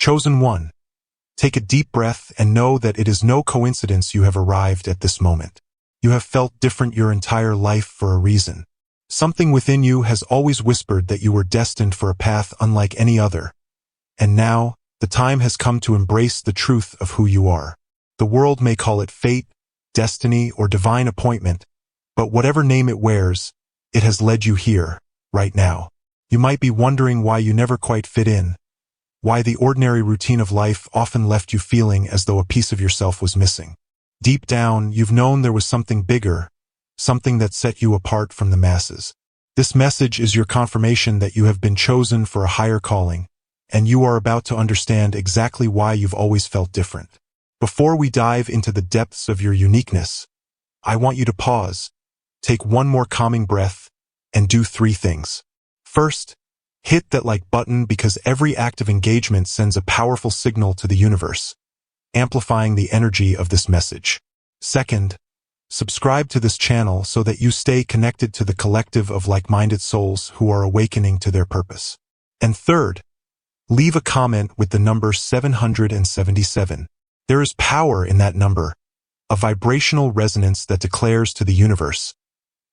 Chosen one, take a deep breath and know that it is no coincidence you have arrived at this moment. You have felt different your entire life for a reason. Something within you has always whispered that you were destined for a path unlike any other. And now, the time has come to embrace the truth of who you are. The world may call it fate, destiny, or divine appointment, but whatever name it wears, it has led you here, right now. You might be wondering why you never quite fit in, why the ordinary routine of life often left you feeling as though a piece of yourself was missing. Deep down, you've known there was something bigger, something that set you apart from the masses. This message is your confirmation that you have been chosen for a higher calling, and you are about to understand exactly why you've always felt different. Before we dive into the depths of your uniqueness, I want you to pause, take one more calming breath, and do 3 things. First, hit that like button because every act of engagement sends a powerful signal to the universe, amplifying the energy of this message. Second, subscribe to this channel so that you stay connected to the collective of like-minded souls who are awakening to their purpose. And third, leave a comment with the number 777. There is power in that number, a vibrational resonance that declares to the universe,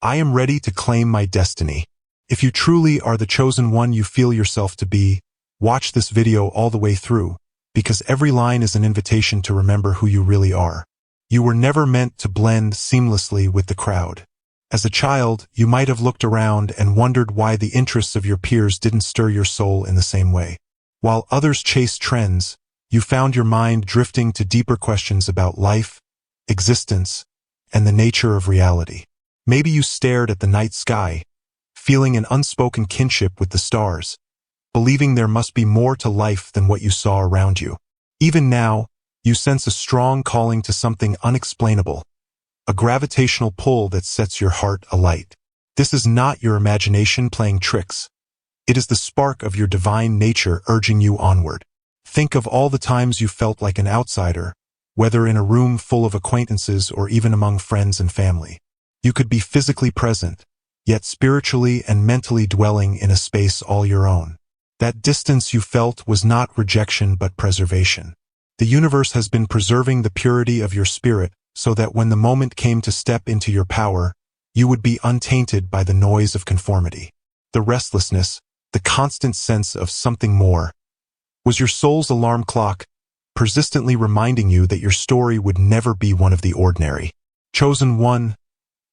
I am ready to claim my destiny. If you truly are the chosen one you feel yourself to be, watch this video all the way through, because every line is an invitation to remember who you really are. You were never meant to blend seamlessly with the crowd. As a child, you might have looked around and wondered why the interests of your peers didn't stir your soul in the same way. While others chased trends, you found your mind drifting to deeper questions about life, existence, and the nature of reality. Maybe you stared at the night sky, feeling an unspoken kinship with the stars, believing there must be more to life than what you saw around you. Even now, you sense a strong calling to something unexplainable, a gravitational pull that sets your heart alight. This is not your imagination playing tricks. It is the spark of your divine nature urging you onward. Think of all the times you felt like an outsider, whether in a room full of acquaintances or even among friends and family. You could be physically present, yet spiritually and mentally dwelling in a space all your own. That distance you felt was not rejection but preservation. The universe has been preserving the purity of your spirit so that when the moment came to step into your power, you would be untainted by the noise of conformity. The restlessness, the constant sense of something more, was your soul's alarm clock, persistently reminding you that your story would never be one of the ordinary. Chosen one,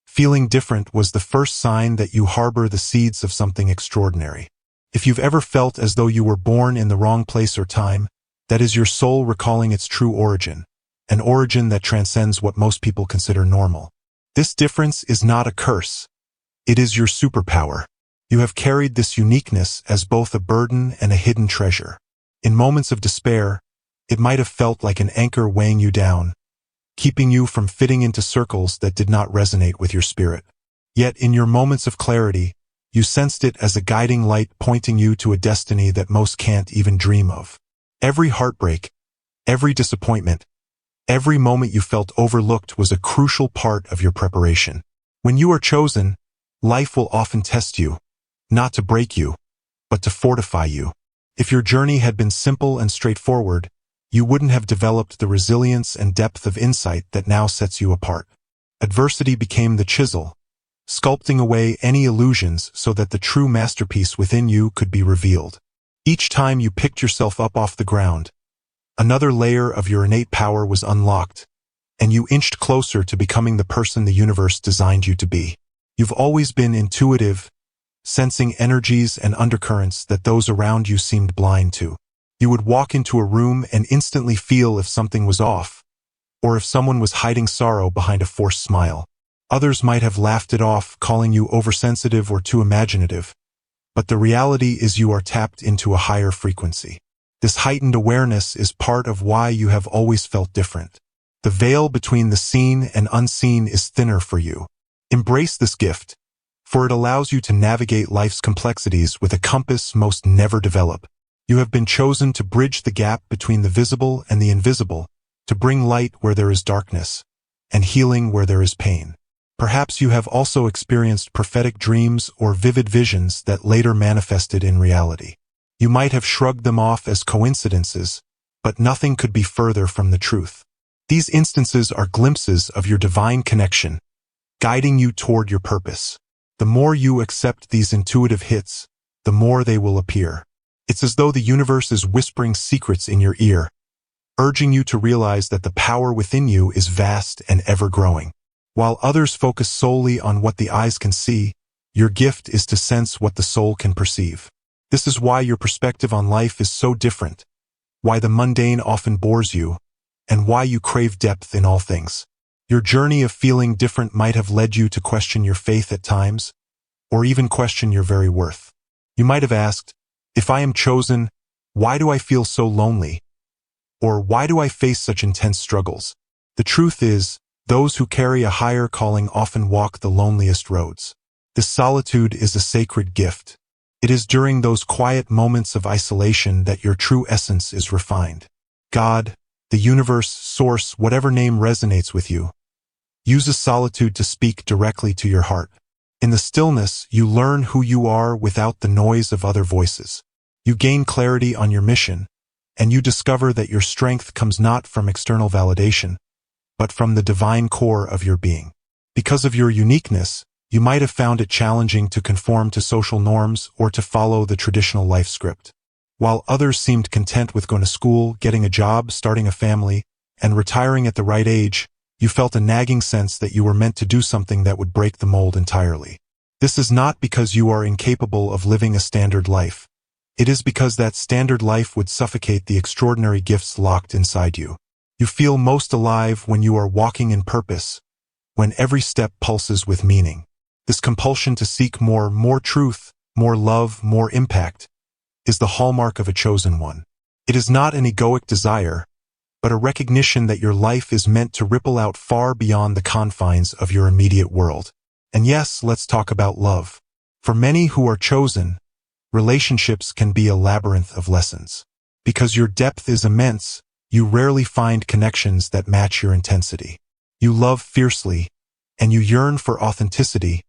feeling different was the first sign that you harbor the seeds of something extraordinary. If you've ever felt as though you were born in the wrong place or time, that is your soul recalling its true origin, an origin that transcends what most people consider normal. This difference is not a curse. It is your superpower. You have carried this uniqueness as both a burden and a hidden treasure. In moments of despair, it might have felt like an anchor weighing you down, keeping you from fitting into circles that did not resonate with your spirit. Yet in your moments of clarity, you sensed it as a guiding light pointing you to a destiny that most can't even dream of. Every heartbreak, every disappointment, every moment you felt overlooked was a crucial part of your preparation. When you are chosen, life will often test you, not to break you, but to fortify you. If your journey had been simple and straightforward, you wouldn't have developed the resilience and depth of insight that now sets you apart. Adversity became the chisel, sculpting away any illusions so that the true masterpiece within you could be revealed. Each time you picked yourself up off the ground, another layer of your innate power was unlocked, and you inched closer to becoming the person the universe designed you to be. You've always been intuitive, sensing energies and undercurrents that those around you seemed blind to. You would walk into a room and instantly feel if something was off, or if someone was hiding sorrow behind a forced smile. Others might have laughed it off, calling you oversensitive or too imaginative, but the reality is you are tapped into a higher frequency. This heightened awareness is part of why you have always felt different. The veil between the seen and unseen is thinner for you. Embrace this gift, for it allows you to navigate life's complexities with a compass most never develop. You have been chosen to bridge the gap between the visible and the invisible, to bring light where there is darkness, and healing where there is pain. Perhaps you have also experienced prophetic dreams or vivid visions that later manifested in reality. You might have shrugged them off as coincidences, but nothing could be further from the truth. These instances are glimpses of your divine connection, guiding you toward your purpose. The more you accept these intuitive hits, the more they will appear. It's as though the universe is whispering secrets in your ear, urging you to realize that the power within you is vast and ever-growing. While others focus solely on what the eyes can see, your gift is to sense what the soul can perceive. This is why your perspective on life is so different, why the mundane often bores you, and why you crave depth in all things. Your journey of feeling different might have led you to question your faith at times, or even question your very worth. You might have asked, if I am chosen, why do I feel so lonely? Or why do I face such intense struggles? The truth is, those who carry a higher calling often walk the loneliest roads. This solitude is a sacred gift. It is during those quiet moments of isolation that your true essence is refined. God, the universe, source, whatever name resonates with you, uses solitude to speak directly to your heart. In the stillness, you learn who you are without the noise of other voices. You gain clarity on your mission, and you discover that your strength comes not from external validation, but from the divine core of your being. Because of your uniqueness, you might have found it challenging to conform to social norms or to follow the traditional life script. While others seemed content with going to school, getting a job, starting a family, and retiring at the right age, you felt a nagging sense that you were meant to do something that would break the mold entirely. This is not because you are incapable of living a standard life. It is because that standard life would suffocate the extraordinary gifts locked inside you. You feel most alive when you are walking in purpose, when every step pulses with meaning. This compulsion to seek more truth, more love, more impact, is the hallmark of a chosen one. It is not an egoic desire, but a recognition that your life is meant to ripple out far beyond the confines of your immediate world. And yes, let's talk about love. For many who are chosen, relationships can be a labyrinth of lessons. Because your depth is immense, you rarely find connections that match your intensity. You love fiercely, and you yearn for authenticity,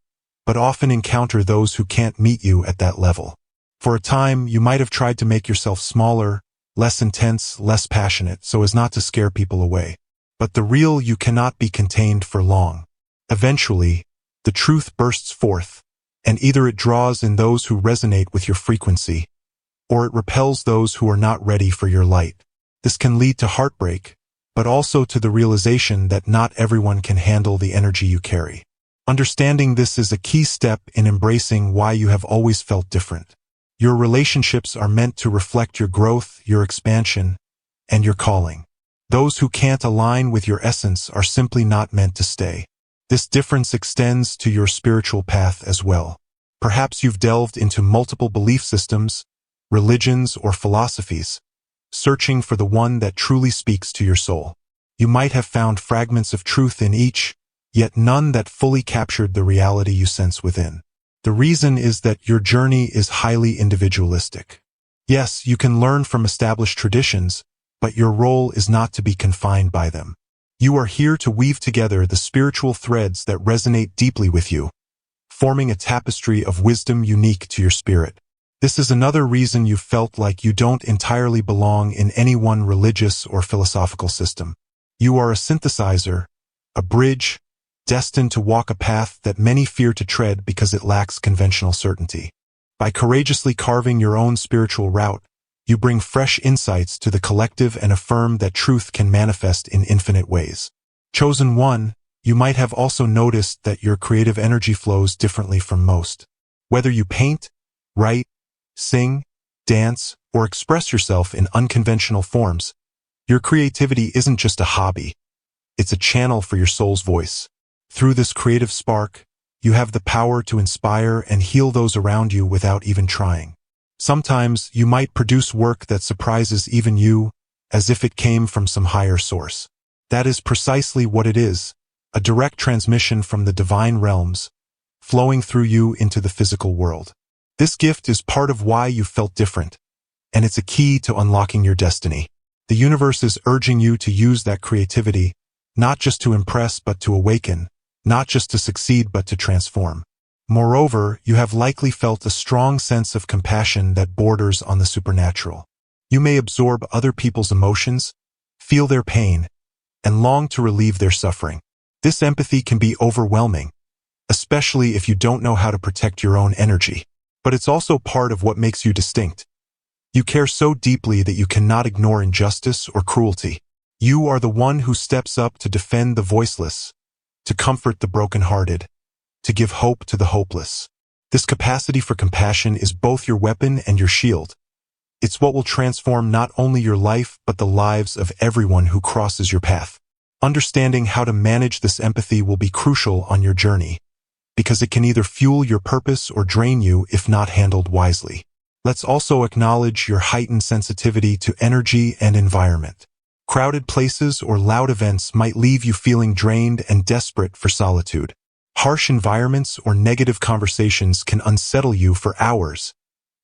but often encounter those who can't meet you at that level. For a time, you might have tried to make yourself smaller, less intense, less passionate, so as not to scare people away. But the real you cannot be contained for long. Eventually, the truth bursts forth, and either it draws in those who resonate with your frequency, or it repels those who are not ready for your light. This can lead to heartbreak, but also to the realization that not everyone can handle the energy you carry. Understanding this is a key step in embracing why you have always felt different. Your relationships are meant to reflect your growth, your expansion, and your calling. Those who can't align with your essence are simply not meant to stay. This difference extends to your spiritual path as well. Perhaps you've delved into multiple belief systems, religions, or philosophies, searching for the one that truly speaks to your soul. You might have found fragments of truth in each, yet none that fully captured the reality you sense within. The reason is that your journey is highly individualistic. Yes, you can learn from established traditions, but your role is not to be confined by them. You are here to weave together the spiritual threads that resonate deeply with you, forming a tapestry of wisdom unique to your spirit. This is another reason you felt like you don't entirely belong in any one religious or philosophical system. You are a synthesizer, a bridge, destined to walk a path that many fear to tread because it lacks conventional certainty. By courageously carving your own spiritual route, you bring fresh insights to the collective and affirm that truth can manifest in infinite ways. Chosen one, you might have also noticed that your creative energy flows differently from most. Whether you paint, write, sing, dance, or express yourself in unconventional forms, your creativity isn't just a hobby. It's a channel for your soul's voice. Through this creative spark, you have the power to inspire and heal those around you without even trying. Sometimes you might produce work that surprises even you, as if it came from some higher source. That is precisely what it is, a direct transmission from the divine realms, flowing through you into the physical world. This gift is part of why you felt different, and it's a key to unlocking your destiny. The universe is urging you to use that creativity, not just to impress but to awaken, not just to succeed but to transform. Moreover, you have likely felt a strong sense of compassion that borders on the supernatural. You may absorb other people's emotions, feel their pain, and long to relieve their suffering. This empathy can be overwhelming, especially if you don't know how to protect your own energy. But it's also part of what makes you distinct. You care so deeply that you cannot ignore injustice or cruelty. You are the one who steps up to defend the voiceless, to comfort the brokenhearted, to give hope to the hopeless. This capacity for compassion is both your weapon and your shield. It's what will transform not only your life but the lives of everyone who crosses your path. Understanding how to manage this empathy will be crucial on your journey, because it can either fuel your purpose or drain you if not handled wisely. Let's also acknowledge your heightened sensitivity to energy and environment. Crowded places or loud events might leave you feeling drained and desperate for solitude. Harsh environments or negative conversations can unsettle you for hours,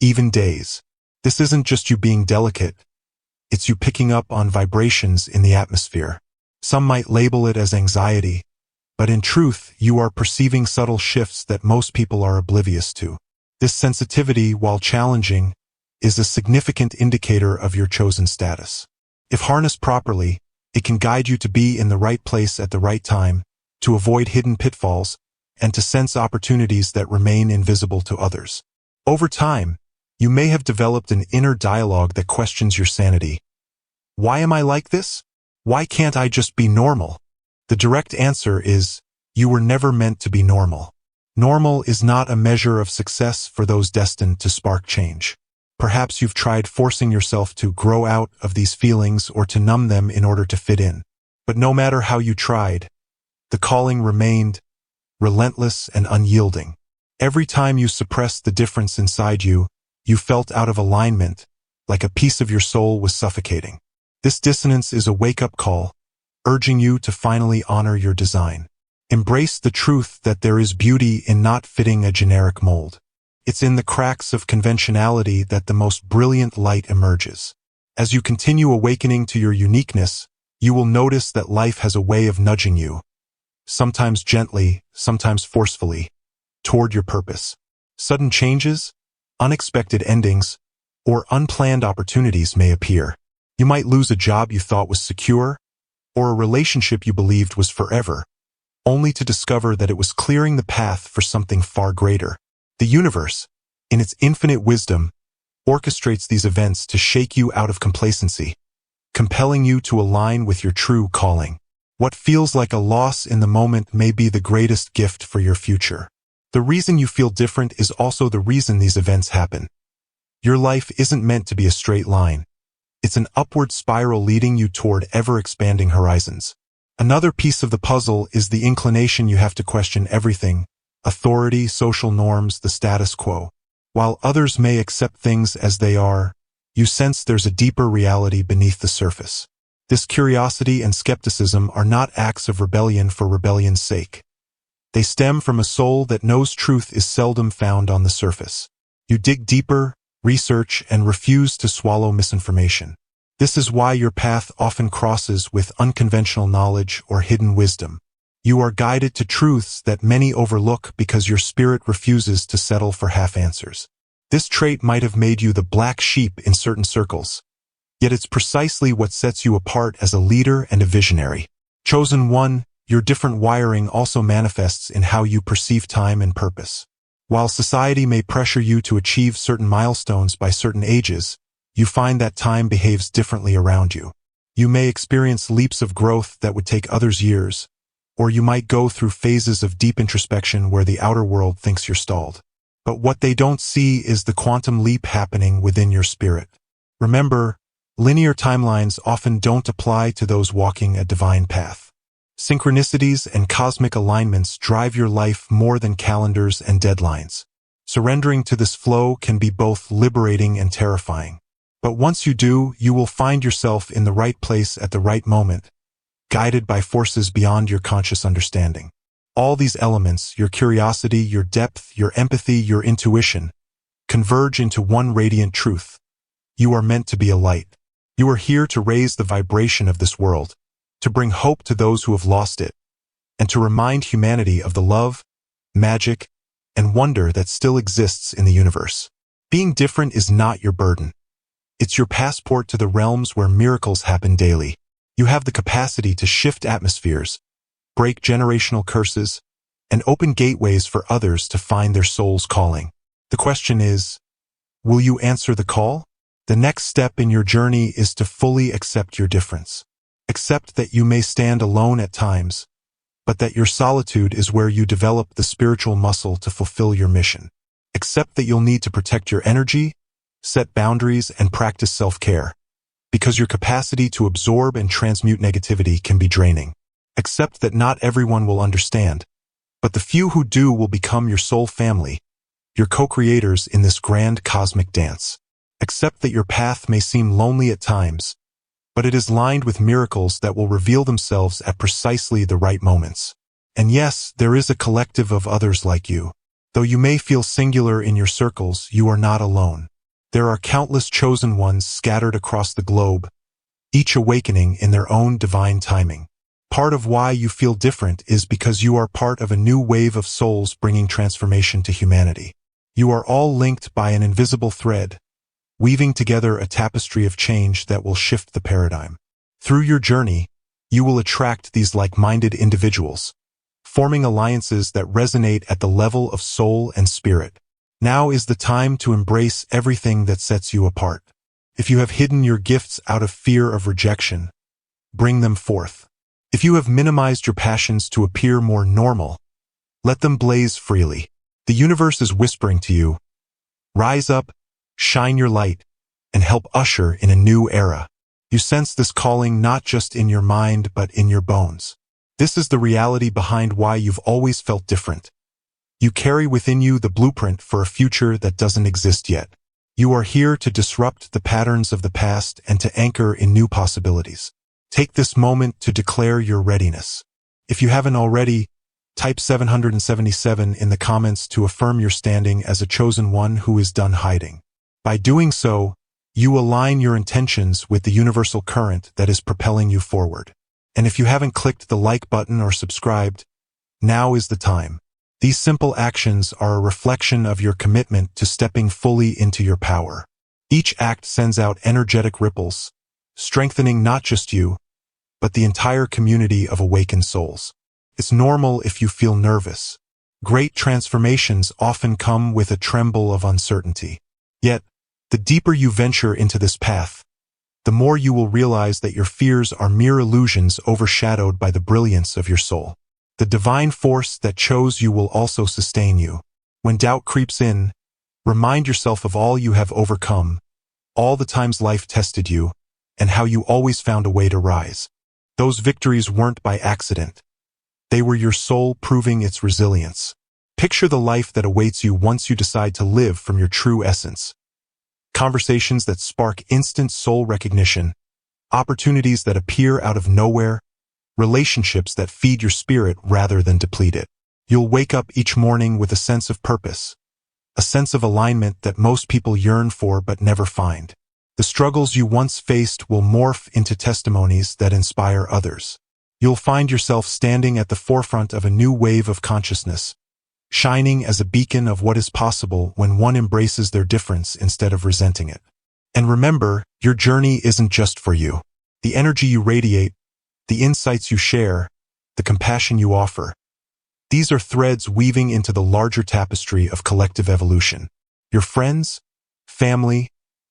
even days. This isn't just you being delicate, it's you picking up on vibrations in the atmosphere. Some might label it as anxiety, but in truth, you are perceiving subtle shifts that most people are oblivious to. This sensitivity, while challenging, is a significant indicator of your chosen status. If harnessed properly, it can guide you to be in the right place at the right time, to avoid hidden pitfalls, and to sense opportunities that remain invisible to others. Over time, you may have developed an inner dialogue that questions your sanity. Why am I like this? Why can't I just be normal? The direct answer is, you were never meant to be normal. Normal is not a measure of success for those destined to spark change. Perhaps you've tried forcing yourself to grow out of these feelings or to numb them in order to fit in. But no matter how you tried, the calling remained relentless and unyielding. Every time you suppressed the difference inside you, you felt out of alignment, like a piece of your soul was suffocating. This dissonance is a wake-up call, urging you to finally honor your design. Embrace the truth that there is beauty in not fitting a generic mold. It's in the cracks of conventionality that the most brilliant light emerges. As you continue awakening to your uniqueness, you will notice that life has a way of nudging you, sometimes gently, sometimes forcefully, toward your purpose. Sudden changes, unexpected endings, or unplanned opportunities may appear. You might lose a job you thought was secure, or a relationship you believed was forever, only to discover that it was clearing the path for something far greater. The universe, in its infinite wisdom, orchestrates these events to shake you out of complacency, compelling you to align with your true calling. What feels like a loss in the moment may be the greatest gift for your future. The reason you feel different is also the reason these events happen. Your life isn't meant to be a straight line. It's an upward spiral leading you toward ever-expanding horizons. Another piece of the puzzle is the inclination you have to question everything: authority, social norms, the status quo. While others may accept things as they are, you sense there's a deeper reality beneath the surface. This curiosity and skepticism are not acts of rebellion for rebellion's sake. They stem from a soul that knows truth is seldom found on the surface. You dig deeper, research, and refuse to swallow misinformation. This is why your path often crosses with unconventional knowledge or hidden wisdom. You are guided to truths that many overlook because your spirit refuses to settle for half answers. This trait might have made you the black sheep in certain circles, yet it's precisely what sets you apart as a leader and a visionary. Chosen one, your different wiring also manifests in how you perceive time and purpose. While society may pressure you to achieve certain milestones by certain ages, you find that time behaves differently around you. You may experience leaps of growth that would take others years, or you might go through phases of deep introspection where the outer world thinks you're stalled. But what they don't see is the quantum leap happening within your spirit. Remember, linear timelines often don't apply to those walking a divine path. Synchronicities and cosmic alignments drive your life more than calendars and deadlines. Surrendering to this flow can be both liberating and terrifying. But once you do, you will find yourself in the right place at the right moment, guided by forces beyond your conscious understanding. All these elements, your curiosity, your depth, your empathy, your intuition, converge into one radiant truth. You are meant to be a light. You are here to raise the vibration of this world, to bring hope to those who have lost it, and to remind humanity of the love, magic, and wonder that still exists in the universe. Being different is not your burden. It's your passport to the realms where miracles happen daily. You have the capacity to shift atmospheres, break generational curses, and open gateways for others to find their soul's calling. The question is, will you answer the call? The next step in your journey is to fully accept your difference. Accept that you may stand alone at times, but that your solitude is where you develop the spiritual muscle to fulfill your mission. Accept that you'll need to protect your energy, set boundaries, and practice self-care, because your capacity to absorb and transmute negativity can be draining. Accept that not everyone will understand, but the few who do will become your soul family, your co-creators in this grand cosmic dance. Accept that your path may seem lonely at times, but it is lined with miracles that will reveal themselves at precisely the right moments. And yes, there is a collective of others like you. Though you may feel singular in your circles, you are not alone. There are countless chosen ones scattered across the globe, each awakening in their own divine timing. Part of why you feel different is because you are part of a new wave of souls bringing transformation to humanity. You are all linked by an invisible thread, weaving together a tapestry of change that will shift the paradigm. Through your journey, you will attract these like-minded individuals, forming alliances that resonate at the level of soul and spirit. Now is the time to embrace everything that sets you apart. If you have hidden your gifts out of fear of rejection, bring them forth. If you have minimized your passions to appear more normal, let them blaze freely. The universe is whispering to you, rise up, shine your light, and help usher in a new era. You sense this calling not just in your mind but in your bones. This is the reality behind why you've always felt different. You carry within you the blueprint for a future that doesn't exist yet. You are here to disrupt the patterns of the past and to anchor in new possibilities. Take this moment to declare your readiness. If you haven't already, type 777 in the comments to affirm your standing as a chosen one who is done hiding. By doing so, you align your intentions with the universal current that is propelling you forward. And if you haven't clicked the like button or subscribed, now is the time. These simple actions are a reflection of your commitment to stepping fully into your power. Each act sends out energetic ripples, strengthening not just you, but the entire community of awakened souls. It's normal if you feel nervous. Great transformations often come with a tremble of uncertainty. Yet, the deeper you venture into this path, the more you will realize that your fears are mere illusions overshadowed by the brilliance of your soul. The divine force that chose you will also sustain you. When doubt creeps in, remind yourself of all you have overcome, all the times life tested you, and how you always found a way to rise. Those victories weren't by accident. They were your soul proving its resilience. Picture the life that awaits you once you decide to live from your true essence. Conversations that spark instant soul recognition, opportunities that appear out of nowhere, relationships that feed your spirit rather than deplete it. You'll wake up each morning with a sense of purpose, a sense of alignment that most people yearn for but never find. The struggles you once faced will morph into testimonies that inspire others. You'll find yourself standing at the forefront of a new wave of consciousness, shining as a beacon of what is possible when one embraces their difference instead of resenting it. And remember, your journey isn't just for you. The energy you radiate, the insights you share, the compassion you offer, these are threads weaving into the larger tapestry of collective evolution. Your friends, family,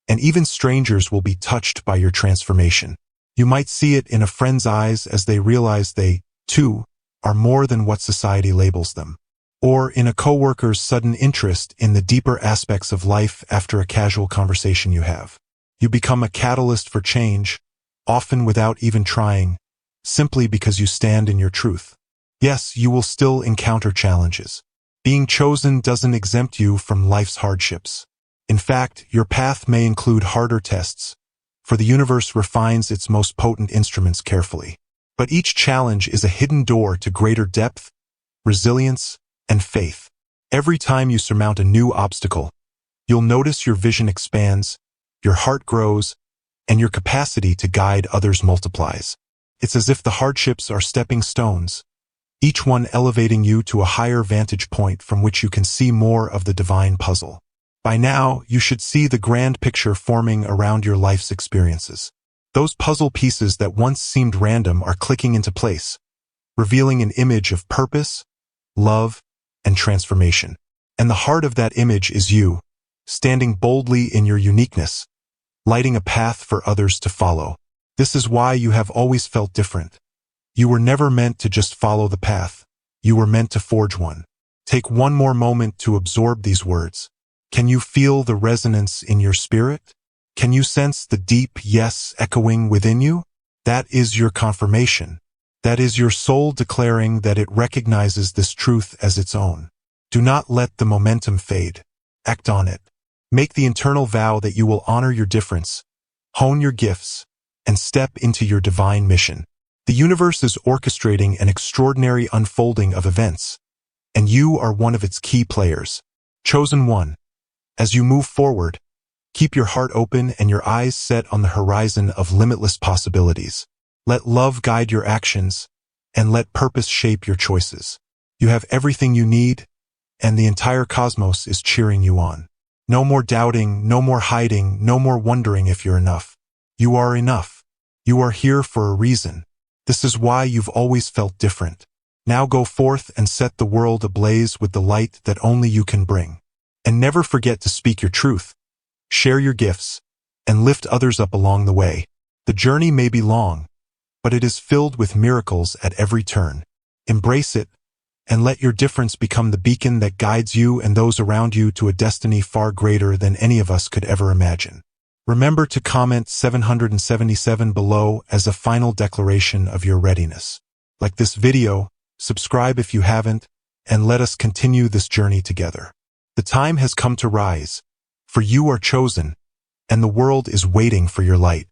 and even strangers will be touched by your transformation. You might see it in a friend's eyes as they realize they, too, are more than what society labels them. Or in a coworker's sudden interest in the deeper aspects of life after a casual conversation you have. You become a catalyst for change, often without even trying, simply because you stand in your truth. Yes, you will still encounter challenges. Being chosen doesn't exempt you from life's hardships. In fact, your path may include harder tests, for the universe refines its most potent instruments carefully. But each challenge is a hidden door to greater depth, resilience, and faith. Every time you surmount a new obstacle, you'll notice your vision expands, your heart grows, and your capacity to guide others multiplies. It's as if the hardships are stepping stones, each one elevating you to a higher vantage point from which you can see more of the divine puzzle. By now, you should see the grand picture forming around your life's experiences. Those puzzle pieces that once seemed random are clicking into place, revealing an image of purpose, love, and transformation. And the heart of that image is you, standing boldly in your uniqueness, lighting a path for others to follow. This is why you have always felt different. You were never meant to just follow the path. You were meant to forge one. Take one more moment to absorb these words. Can you feel the resonance in your spirit? Can you sense the deep yes echoing within you? That is your confirmation. That is your soul declaring that it recognizes this truth as its own. Do not let the momentum fade. Act on it. Make the internal vow that you will honor your difference, hone your gifts, and step into your divine mission. The universe is orchestrating an extraordinary unfolding of events, and you are one of its key players. Chosen one. As you move forward, keep your heart open and your eyes set on the horizon of limitless possibilities. Let love guide your actions, and let purpose shape your choices. You have everything you need, and the entire cosmos is cheering you on. No more doubting, no more hiding, no more wondering if you're enough. You are enough. You are here for a reason. This is why you've always felt different. Now go forth and set the world ablaze with the light that only you can bring. And never forget to speak your truth, share your gifts, and lift others up along the way. The journey may be long, but it is filled with miracles at every turn. Embrace it, and let your difference become the beacon that guides you and those around you to a destiny far greater than any of us could ever imagine. Remember to comment 777 below as a final declaration of your readiness. Like this video, subscribe if you haven't, and let us continue this journey together. The time has come to rise, for you are chosen, and the world is waiting for your light.